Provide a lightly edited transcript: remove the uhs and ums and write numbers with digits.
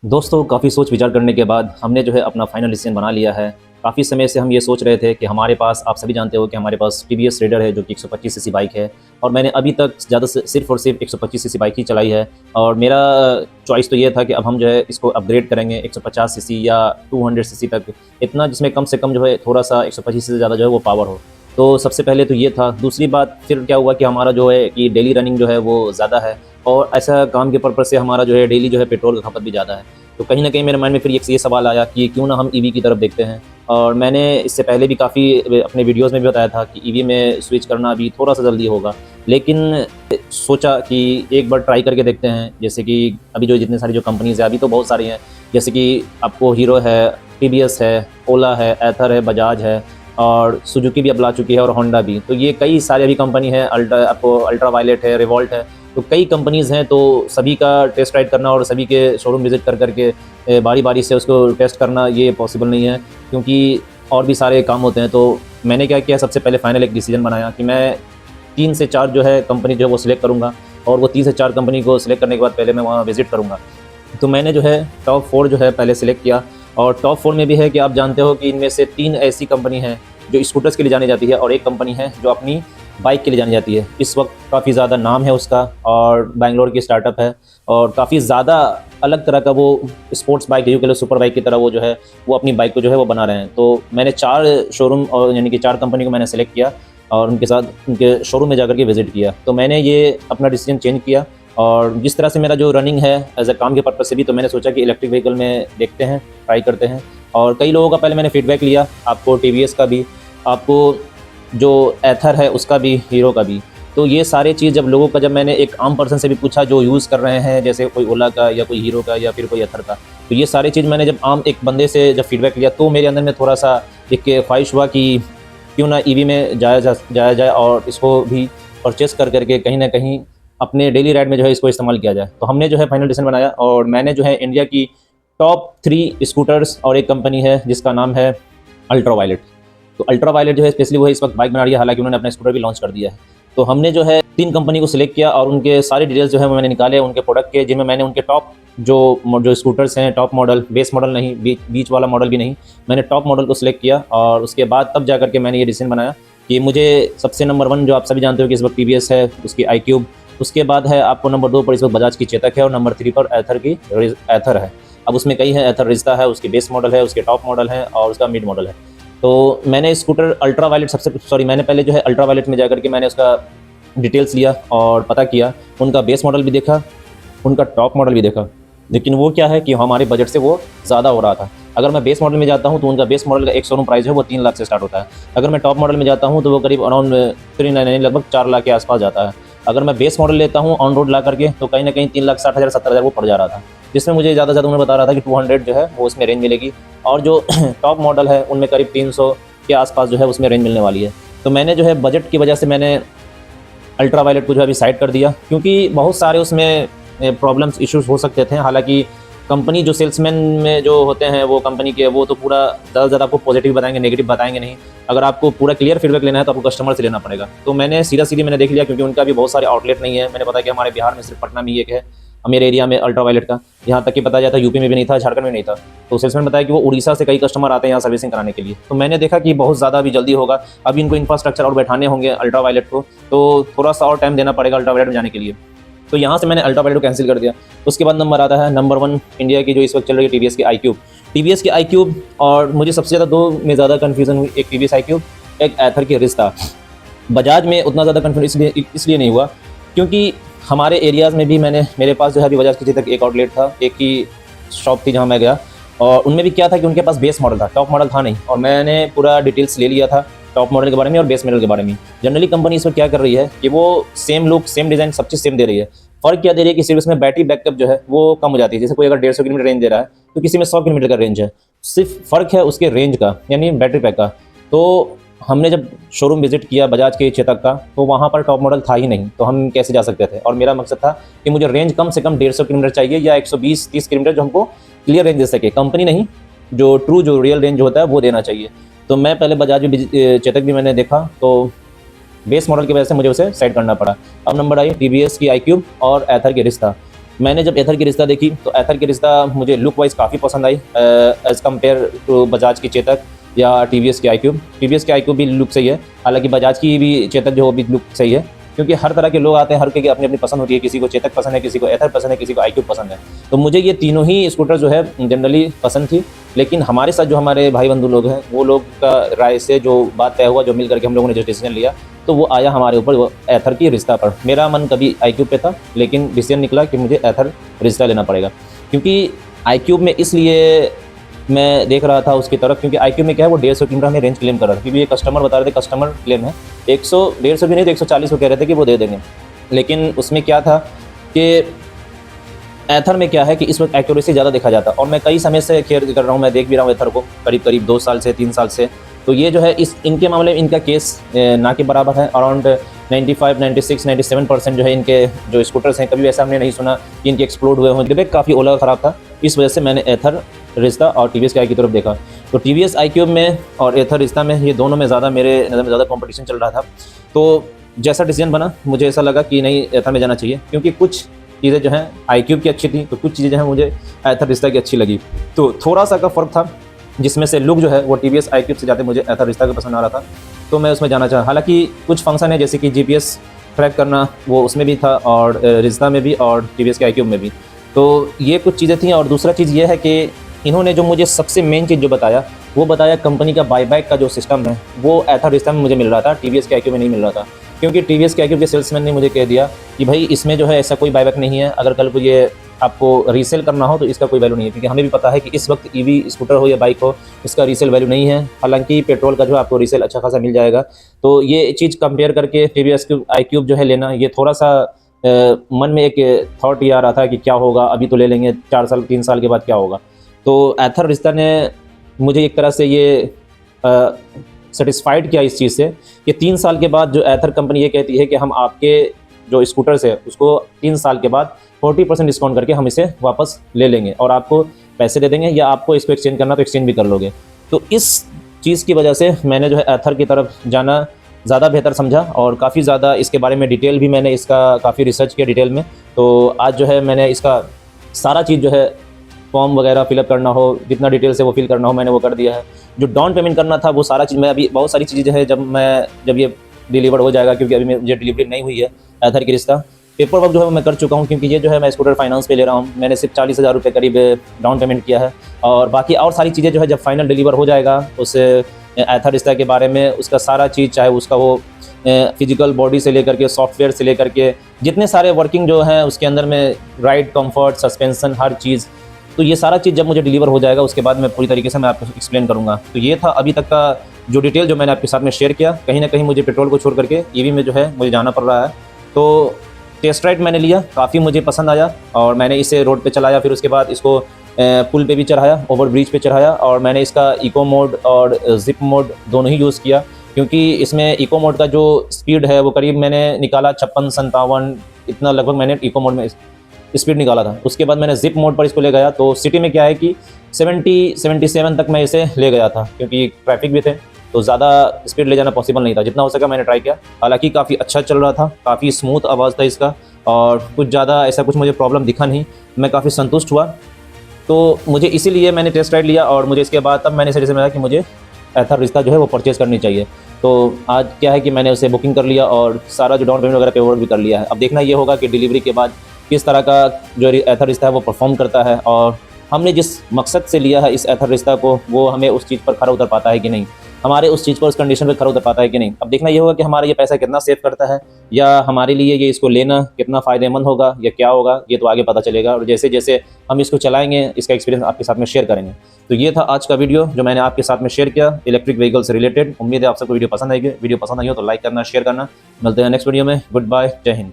दोस्तों, काफ़ी सोच विचार करने के बाद हमने जो है अपना फाइनल डिसीजन बना लिया है। काफ़ी समय से हम ये सोच रहे थे कि हमारे पास, आप सभी जानते हो कि हमारे पास टीवीएस रेडर है जो कि 125 सीसी बाइक है और मैंने अभी तक ज़्यादा से सिर्फ़ और सिर्फ़ 125 सीसी बाइक ही चलाई है। और मेरा चॉइस तो ये था कि अब हम जो है इसको अपग्रेड करेंगे 150 सीसी या 200 सीसी तक, इतना जिसमें कम से कम जो है थोड़ा-सा 125 से ज़्यादा जो है वो पावर हो। तो सबसे पहले तो ये था। दूसरी बात फिर क्या हुआ कि हमारा जो है कि डेली रनिंग जो है वो ज़्यादा है और ऐसा काम के पर्पज़ से हमारा जो है डेली जो है पेट्रोल का खपत भी ज़्यादा है। तो कहीं न कहीं मेरे माइंड में फिर एक ये सवाल आया कि क्यों ना हम ईवी की तरफ देखते हैं। और मैंने इससे पहले भी काफ़ी अपने वीडियोज़ में भी बताया था कि ईवी में स्विच करना अभी थोड़ा-सा जल्दी होगा। लेकिन सोचा कि एक बार ट्राई करके देखते हैं। जैसे कि अभी जो जितनी सारी जो कंपनीज़ हैं, अभी तो बहुत सारी हैं। जैसे कि आपको हीरो है, टीवीएस है, ओला है, एथर है, बजाज है और सुजुकी भी अब ला चुकी है और होंडा भी। तो ये कई सारी अभी कंपनी है, आपको अल्ट्रावायलेट है, रिवोल्ट है। तो कई कंपनीज़ हैं, तो सभी का टेस्ट राइड करना और सभी के शोरूम विज़िट कर के बारी-बारी से उसको टेस्ट करना ये पॉसिबल नहीं है, क्योंकि और भी सारे काम होते हैं। तो मैंने क्या किया, सबसे पहले फाइनल एक डिसीजन बनाया कि मैं 3 से 4 जो है कंपनी जो है वो सिलेक्ट करूँगा और वो 3 से 4 कंपनी को सिलेक्ट करने के बाद पहले मैं वहाँ विज़िट करूँगा। तो मैंने जो है टॉप 4 जो है पहले सिलेक्ट किया और टॉप 4 में भी है कि आप जानते हो कि इनमें से 3 ऐसी कंपनी हैं जो स्कूटर्स के लिए जानी जाती है और एक कंपनी है जो अपनी बाइक के लिए जानी जाती है। इस वक्त काफ़ी ज़्यादा नाम है उसका और बैंगलोर की स्टार्टअप है और काफ़ी ज़्यादा अलग तरह का वो स्पोर्ट्स बाइक, यूँ कह लो सुपर बाइक की तरह वो जो है वो अपनी बाइक को जो है वो बना रहे हैं। तो मैंने 4 शोरूम और यानी कि 4 कंपनी को मैंने सेलेक्ट किया और उनके साथ उनके शोरूम में जाकर के विज़िट किया। तो मैंने ये अपना डिसीजन चेंज किया और जिस तरह से मेरा जो रनिंग है एज़ अ काम के पर्पज़ से भी, तो मैंने सोचा कि इलेक्ट्रिक व्हीकल में देखते हैं, ट्राई करते हैं। और कई लोगों का पहले मैंने फीडबैक लिया, आपको टीवीएस का भी, आपको जो एथर है उसका भी, हीरो का भी। तो ये सारे चीज़ जब मैंने एक आम पर्सन से भी पूछा जो यूज़ कर रहे हैं, जैसे कोई ओला का या कोई हीरो का या फिर कोई एथर का, तो ये सारी चीज़ मैंने जब आम एक बंदे से जब फीडबैक लिया तो मेरे अंदर में थोड़ा-सा एक ख्वाहिश हुआ कि क्यों ना ईवी में जाया जाए और इसको भी परचेज़ कर के कहीं न कहीं अपने डेली राइड में जो है इसको इस्तेमाल किया जाए। तो हमने जो है फाइनल डिसीजन बनाया और मैंने जो है इंडिया की टॉप 3 स्कूटर्स और एक कंपनी है जिसका नाम है अल्ट्रावायलेट। तो अल्ट्रावायलेट जो है स्पेशली वो इस वक्त बाइक बना रही है, हालाँकि उन्होंने अपना स्कूटर भी लॉन्च कर दिया है। तो हमने जो है 3 कंपनी को सिलेक्ट किया और उनके सारे डिटेल्स जो है वो मैंने निकाले उनके प्रोडक्ट के, जिनमें मैंने उनके टॉप जो स्कूटर्स हैं, टॉप मॉडल, बेस मॉडल नहीं, बीच वाला मॉडल भी नहीं, मैंने टॉप मॉडल को सिलेक्ट किया और उसके बाद तब जाकर के मैंने ये डिसीजन बनाया कि मुझे सबसे नंबर 1 जो आप सभी जानते हो कि इस वक्त टीवीएस है, उसकी iQube। उसके बाद है आपको नंबर 2 पर इस वक्त बजाज की चेतक है और नंबर 3 पर एथर है। अब उसमें कई है, एथर रिज़्ता है, उसके बेस मॉडल है, उसके टॉप मॉडल है और उसका मिड मॉडल है। तो मैंने स्कूटर अल्ट्रावायलेट मैंने पहले जो है अल्ट्रावायलेट में जाकर के मैंने उसका डिटेल्स लिया और पता किया, उनका बेस मॉडल भी देखा, उनका टॉप मॉडल भी देखा। लेकिन वो क्या है कि हमारे बजट से वो ज़्यादा हो रहा था। अगर मैं बेस मॉडल में जाता हूँ तो उनका बेस मॉडल का एक शोरूम प्राइस है वो 3 लाख से स्टार्ट होता है। अगर मैं टॉप मॉडल में जाता हूँ तो वो करीब अराउंड 399 लगभग 4 लाख के आसपास जाता है। अगर मैं बेस मॉडल लेता हूँ ऑन रोड ला करके तो कहीं न कहीं 3,60,000 70,000 वो पड़ जा रहा था। जिसमें मुझे ज़्यादा से ज़्यादा उन्होंने बता रहा था कि 200 जो है वो उसमें रेंज मिलेगी और जो टॉप मॉडल है उनमें करीब 300 के आसपास जो है उसमें रेंज मिलने वाली है। तो मैंने जो है बजट की वजह से मैंने अल्ट्रावायलेट को जो है अभी साइड कर दिया, क्योंकि बहुत सारे उसमें प्रॉब्लम्स इश्यूज़ हो सकते थे। हालाँकि कंपनी जो सेल्समैन में जो होते हैं वो कंपनी के, वो तो पूरा ज़्यादा से ज़्यादा आपको पॉजिटिव बताएँगे, नेगेटिव बताएँगे नहीं। अगर आपको पूरा क्लियर फीडबैक लेना है तो आपको कस्टमर से लेना पड़ेगा। तो मैंने सीधा-सीधी मैंने देख लिया, क्योंकि उनका भी बहुत सारे आउटलेट नहीं है। मैंने पता कि हमारे बिहार में सिर्फ पटना में ही एक है, मेरे एरिया में अल्ट्रावायलेट का। यहाँ तक कि बताया जाता है यूपी में भी नहीं था, झारखंड में नहीं था। तो सेल्समैन बताया कि वो उड़ीसा से कई कस्टमर आते हैं यहाँ सर्विसिंग कराने के लिए। तो मैंने देखा कि बहुत ज़्यादा अभी जल्दी होगा, अभी इनको इंफ्रास्ट्रक्चर और बैठाने होंगे अल्ट्रावायलेट को, तो थोड़ा-सा और टाइम देना पड़ेगा अल्ट्रावायलेट में जाने के लिए। तो यहाँ से मैंने अल्ट्रावायलेट को कैंसिल कर दिया। उसके बाद नंबर आता है नंबर 1 इंडिया की जो इस वक्त चल रही है टीवीएस की iQube। टीवीएस की iQube, और मुझे सबसे ज़्यादा 2 में ज़्यादा कन्फ्यूज़न हुई, एक टीवीएस iQube, एक एथर की रिश्ता। बजाज में उतना ज़्यादा कन्फ्यूज़न इसलिए नहीं हुआ क्योंकि हमारे एरियाज़ में भी मेरे पास जो है अभी बजाज की तक एक आउटलेट था, एक ही शॉप थी जहाँ मैं गया, और उनमें भी क्या था कि उनके पास बेस मॉडल था, टॉप मॉडल था नहीं। और मैंने पूरा डिटेल्स ले लिया था टॉप मॉडल के बारे में और बेस मॉडल के बारे में। जनरली कंपनी इसमें क्या कर रही है कि वो सेम लुक, सेम डिज़ाइन, सब चीज़ सेम दे रही है। फ़र्क क्या दे रही है कि सिर्फ इसमें बैटरी बैकअप जो है वो कम हो जाती है। जैसे कोई अगर 150 किलोमीटर रेंज दे रहा है तो किसी में 100 किलोमीटर का रेंज है। सिर्फ फ़र्क है उसके रेंज का, यानी बैटरी पैक का। तो हमने जब शोरूम विज़िट किया बजाज के चेतक का, तो वहाँ पर टॉप मॉडल था ही नहीं, तो हम कैसे जा सकते थे। और मेरा मकसद था कि मुझे रेंज कम से कम 150 किलोमीटर चाहिए या 120-30 किलोमीटर, जो हमको क्लियर रेंज दे सके। कंपनी नहीं, जो रियल रेंज होता है वो देना चाहिए। तो मैं पहले बजाज में चेतक भी मैंने देखा, तो बेस मॉडल की वजह से मुझे उसे साइड करना पड़ा। अब नंबर आई टीवीएस की iQube और एथर की रिश्ता। मैंने जब एथर की रिश्ता देखी तो एथर की रिश्ता मुझे लुक वाइज काफ़ी पसंद आई एज़ कम्पेयर टू बजाज की चेतक या टीवीएस की आईक्यूब। टीवीएस की आईक्यूब भी लुक सही है, हालांकि बजाज की भी चेतक जो वो भी लुक सही है, क्योंकि हर तरह के लोग आते हैं, हर की अपनी अपनी पसंद होती है। किसी को चेतक पसंद है, किसी को एथर पसंद है, किसी को आईक्यूब पसंद है। तो मुझे ये तीनों ही स्कूटर जो है जनरली पसंद थी, लेकिन हमारे साथ जो हमारे भाई बंधु लोग हैं वो लोग का राय से जो बात तय हुआ, जो मिल करके हम लोगों ने जो डिसीजन लिया, तो वो आया हमारे ऊपर वो एथर की रिश्ता पर। मेरा मन कभी आईक्यूब पे था, लेकिन डिसीजन निकला कि मुझे एथर रिश्ता लेना पड़ेगा, क्योंकि आईक्यूब में इसलिए मैं देख रहा था उसकी तरफ, क्योंकि आईक्यूब में क्या है वो 150 किलोमीटर में रेंज क्लेम कर रहा था, क्योंकि ये कस्टमर बता रहे थे, कस्टमर क्लेम है 150 भी नहीं तो 140 को कह रहे थे कि वो दे देंगे। लेकिन उसमें क्या था कि एथर में क्या है कि इस वक्त एक्यूरेसी ज़्यादा देखा जाता है, और मैं कई समय से केयर कर रहा हूँ, मैं देख भी रहा हूँ एथर को करीब 2 साल से 3 साल से। तो ये जो है इस इनके मामले में इनका केस ना के बराबर है। अराउंड 95, 96, 97% जो है इनके जो स्कूटर्स हैं, कभी ऐसा हमने नहीं सुना कि इनके एक्सप्लोड हुए हों। डिबेट काफ़ी ओला ख़राब था, इस वजह से मैंने एथर रिश्ता और टीवीएस की आई की तरफ देखा। तो टीवीएस आईक्यूब में और एथर रिश्ता में, ये दोनों में ज़्यादा मेरे नज़र में ज़्यादा कॉम्पिटिशन चल रहा था। तो जैसा डिसीजन बना, मुझे ऐसा लगा कि नहीं, एथर में जाना चाहिए, क्योंकि कुछ चीज़ें जो हैं आईक्यूब की अच्छी थी, तो कुछ चीज़ें जो हैं मुझे एथर रिश्ता की अच्छी लगी। तो थोड़ा सा का फ़र्क था, जिसमें से लुक जो है वो टीवीएस आईक्यूब से ज़्यादा मुझे एथर रिश्ता का पसंद आ रहा था, तो मैं उसमें जाना चाहा। हालांकि कुछ फंक्शन है जैसे कि जीपीएस ट्रैक करना, वो उसमें भी था, और रिश्ता में भी, और टीवीएस के आईक्यूब में भी। तो ये कुछ चीज़ें थी। और दूसरा चीज़ ये है कि इन्होंने जो मुझे सबसे मेन चीज़ जो बताया, वो बताया कंपनी का बाईबैक का जो सिस्टम है वो एथर रिश्ता में मुझे मिल रहा था, टीवीएस के आईक्यूब में नहीं मिल रहा था। क्योंकि टीवीएस के आईक्यूब के सेल्समैन ने मुझे कह दिया कि भाई इसमें जो है ऐसा कोई बाईबैक नहीं है, अगर कल को ये आपको रीसेल करना हो तो इसका कोई वैल्यू नहीं है, क्योंकि हमें भी पता है कि इस वक्त ईवी स्कूटर हो या बाइक हो, इसका रीसेल वैल्यू नहीं है। हालांकि पेट्रोल का जो है आपको रीसेल अच्छा खासा मिल जाएगा। तो ये चीज़ कंपेयर करके टीवीएस आईक्यूब जो है लेना, ये थोड़ा सा मन में एक थॉट ये आ रहा था कि क्या होगा, अभी तो ले लेंगे, 4 साल 3 साल के बाद क्या होगा। तो एथर रिश्ता ने मुझे एक तरह से ये सेटिस्फाइड किया इस चीज़ से कि 3 साल के बाद जो एथर कंपनी ये कहती है कि हम आपके जो स्कूटर्स है उसको 3 साल के बाद 40% डिस्काउंट करके हम इसे वापस ले लेंगे और आपको पैसे दे देंगे, या आपको इसको एक्सचेंज करना तो एक्सचेंज भी कर लोगे। तो इस चीज़ की वजह से मैंने जो है एथर की तरफ जाना ज़्यादा बेहतर समझा, और काफ़ी ज़्यादा इसके बारे में डिटेल भी मैंने इसका काफ़ी रिसर्च किया डिटेल में। तो आज जो है मैंने इसका सारा चीज़ जो है फॉर्म वगैरह फिलअप करना हो, जितना डिटेल से वो फिल करना हो मैंने वो कर दिया है। जो डाउन पेमेंट करना था वो सारा चीज़ मैं अभी, बहुत सारी चीज़ें है जब ये डिलीवर हो जाएगा, क्योंकि अभी मुझे डिलीवरी नहीं हुई है एथर की रिश्ता, पेपर वर्क जो है मैं कर चुका हूँ, क्योंकि ये जो है मैं स्कूटर फाइनेंस पे ले रहा हूँ। मैंने सिर्फ 40,000 रुपये करीब डाउन पेमेंट किया है, और बाकी और सारी चीज़ें जो है जब फाइनल डिलीवर हो जाएगा उस एथर रिश्ता के बारे में, उसका सारा चीज़, चाहे उसका वो फिजिकल बॉडी से लेकर के सॉफ्टवेयर से लेकर के जितने सारे वर्किंग जो है उसके अंदर में, राइड कंफर्ट, सस्पेंसन, हर चीज़, तो ये सारा चीज़ जब मुझे डिलीवर हो जाएगा उसके बाद मैं पूरी तरीके से मैं आपको एक्सप्लेन करूँगा। तो ये था अभी तक का जो डिटेल जो मैंने आपके साथ में शेयर किया। कहीं ना कहीं मुझे पेट्रोल को छोड़ करके ईवी में जो है मुझे जाना पड़ रहा है। तो टेस्ट राइड मैंने लिया, काफ़ी मुझे पसंद आया, और मैंने इसे रोड पे चलाया, फिर उसके बाद इसको पुल पे भी चढ़ाया, ओवर ब्रिज पे चढ़ाया, और मैंने इसका इको मोड और जिप मोड दोनों ही यूज़ किया, क्योंकि इसमें इको मोड का जो स्पीड है वो करीब मैंने निकाला 56-57 इतना लगभग मैंने इको मोड में स्पीड निकाला था। उसके बाद मैंने जिप मोड पर इसको ले गया, तो सिटी में क्या है कि 70-77 तक मैं इसे ले गया था, क्योंकि ट्रैफिक भी थे तो ज़्यादा स्पीड ले जाना पॉसिबल नहीं था। जितना हो सका मैंने ट्राई किया, हालांकि काफ़ी अच्छा चल रहा था, काफ़ी स्मूथ आवाज़ था इसका, और कुछ ज़्यादा ऐसा कुछ मुझे प्रॉब्लम दिखा नहीं, मैं काफ़ी संतुष्ट हुआ। तो मुझे इसीलिए मैंने टेस्ट राइड लिया, और मुझे इसके बाद तब मैंने सजेशन मिला कि मुझे एथर रिश्ता जो है वो परचेज़ करनी चाहिए। तो आज क्या है कि मैंने उसे बुकिंग कर लिया, और सारा जो डाउन पेमेंट वगैरह पेपर भी कर लिया है। अब देखना ये होगा कि डिलीवरी के बाद किस तरह का जो एथर रिश्ता है वो परफॉर्म करता है, और हमने जिस मकसद से लिया है इस एथर रिश्ता को, वो हमें उस चीज़ पर खरा उतर पाता है कि नहीं, हमारे उस चीज़ पर, उस कंडीशन पर खरा उतर पाता है कि नहीं। अब देखना ये होगा कि हमारा ये पैसा कितना सेव करता है, या हमारे लिए ये इसको लेना कितना फ़ायदेमंद होगा या क्या होगा, ये तो आगे पता चलेगा। और जैसे जैसे हम इसको चलाएंगे इसका एक्सपीरियंस आपके साथ में शेयर करेंगे। तो ये था आज का वीडियो जो मैंने आपके साथ में शेयर किया इलेक्ट्रिक व्हीकल से रिलेटेड। उम्मीद है आप सबको वीडियो पसंद आएगी। वीडियो पसंद आई हो तो लाइक करना, शेयर करना। मिलते हैं नेक्स्ट वीडियो में। गुड बाय, जय हिंद।